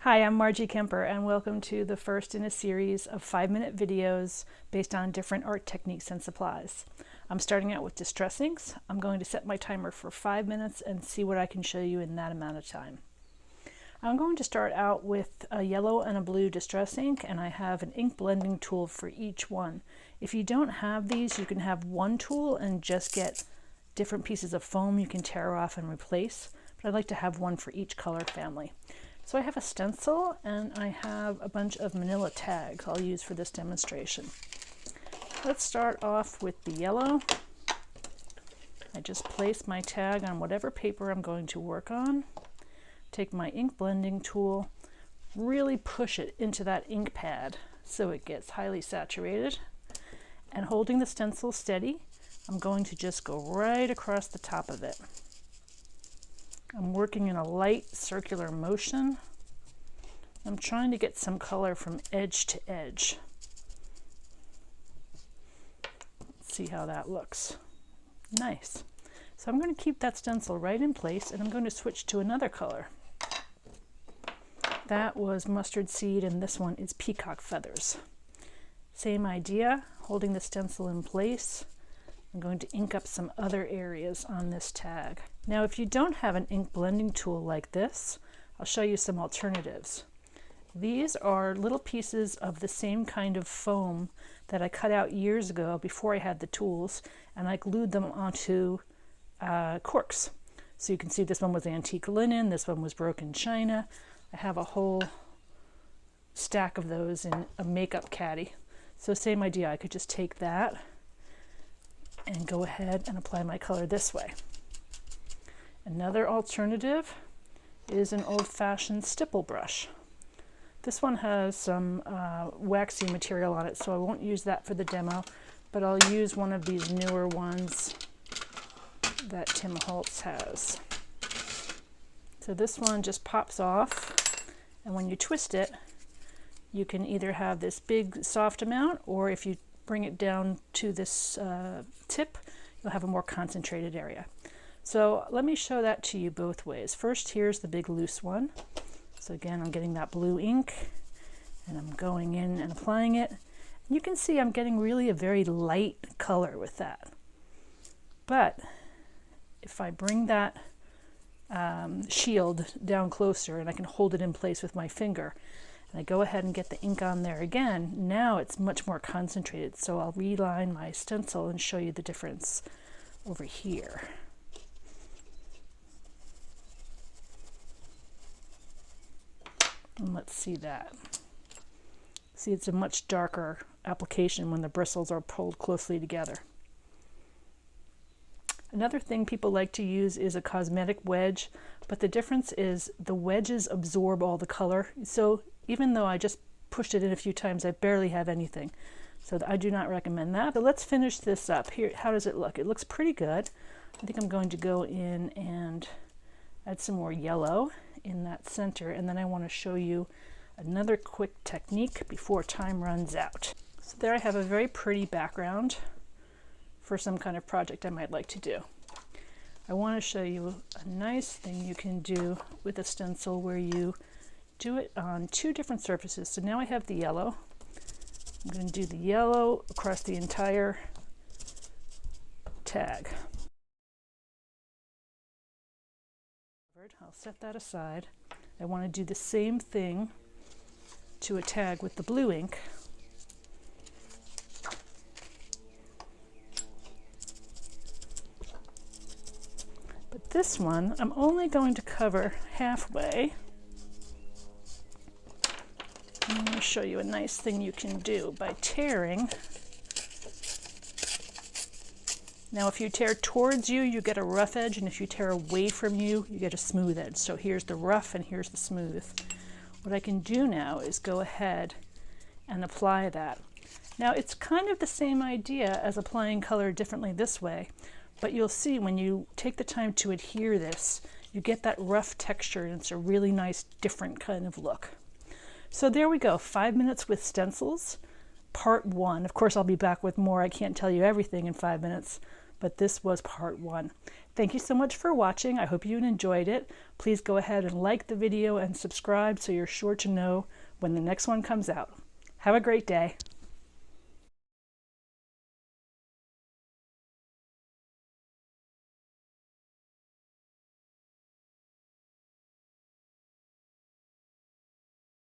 Hi, I'm Margie Kemper and welcome to the first in a series of 5-minute videos based on different art techniques and supplies. I'm starting out with distress inks. I'm going to set my timer for 5 minutes and see what I can show you in that amount of time. I'm going to start out with a yellow and a blue distress ink, and I have an ink blending tool for each one. If you don't have these, you can have one tool and just get different pieces of foam you can tear off and replace, but I'd like to have one for each color family. So I have a stencil and I have a bunch of manila tags I'll use for this demonstration. Let's start off with the yellow. I just place my tag on whatever paper I'm going to work on. Take my ink blending tool, really push it into that ink pad so it gets highly saturated. And holding the stencil steady, I'm going to just go right across the top of it. I'm working in a light circular motion. I'm trying to get some color from edge to edge. Let's see how that looks. Nice. So I'm going to keep that stencil right in place and I'm going to switch to another color. That was mustard seed and this one is peacock feathers. Same idea, holding the stencil in place. I'm going to ink up some other areas on this tag. Now, if you don't have an ink blending tool like this, I'll show you some alternatives. These are little pieces of the same kind of foam that I cut out years ago before I had the tools, and I glued them onto corks. So you can see this one was antique linen, this one was broken china. I have a whole stack of those in a makeup caddy. So same idea, I could just take that and go ahead and apply my color this way. Another alternative is an old-fashioned stipple brush. This one has some waxy material on it, so I won't use that for the demo, but I'll use one of these newer ones that Tim Holtz has. So this one just pops off, and when you twist it, you can either have this big soft amount, or if you bring it down to this tip, you'll have a more concentrated area. So let me show that to you both ways. First, here's the big loose one. So again, I'm getting that blue ink and I'm going in and applying it. You can see I'm getting really a very light color with that. But if I bring that shield down closer and I can hold it in place with my finger, and I go ahead and get the ink on there again, now it's much more concentrated. So I'll reline my stencil and show you the difference over here. And let's see that. See, it's a much darker application when the bristles are pulled closely together. Another thing people like to use is a cosmetic wedge, but the difference is the wedges absorb all the color. So even though I just pushed it in a few times, I barely have anything. So I do not recommend that. But let's finish this up. Here, how does it look? It looks pretty good. I think I'm going to go in and add some more yellow in that center, and then I want to show you another quick technique before time runs out. So there I have a very pretty background for some kind of project I might like to do. I want to show you a nice thing you can do with a stencil where you do it on two different surfaces. So now I have the yellow. I'm going to do the yellow across the entire tag. I'll set that aside. I want to do the same thing to a tag with the blue ink. But this one, I'm only going to cover halfway. I'm going to show you a nice thing you can do by tearing. Now, if you tear towards you, you get a rough edge, and if you tear away from you, you get a smooth edge. So here's the rough and here's the smooth. What I can do now is go ahead and apply that. Now, it's kind of the same idea as applying color differently this way, but you'll see when you take the time to adhere this, you get that rough texture, and it's a really nice, different kind of look. So there we go, 5 minutes with stencils, part 1. Of course, I'll be back with more. I can't tell you everything in 5 minutes, but this was part 1. Thank you so much for watching. I hope you enjoyed it. Please go ahead and like the video and subscribe so you're sure to know when the next one comes out. Have a great day.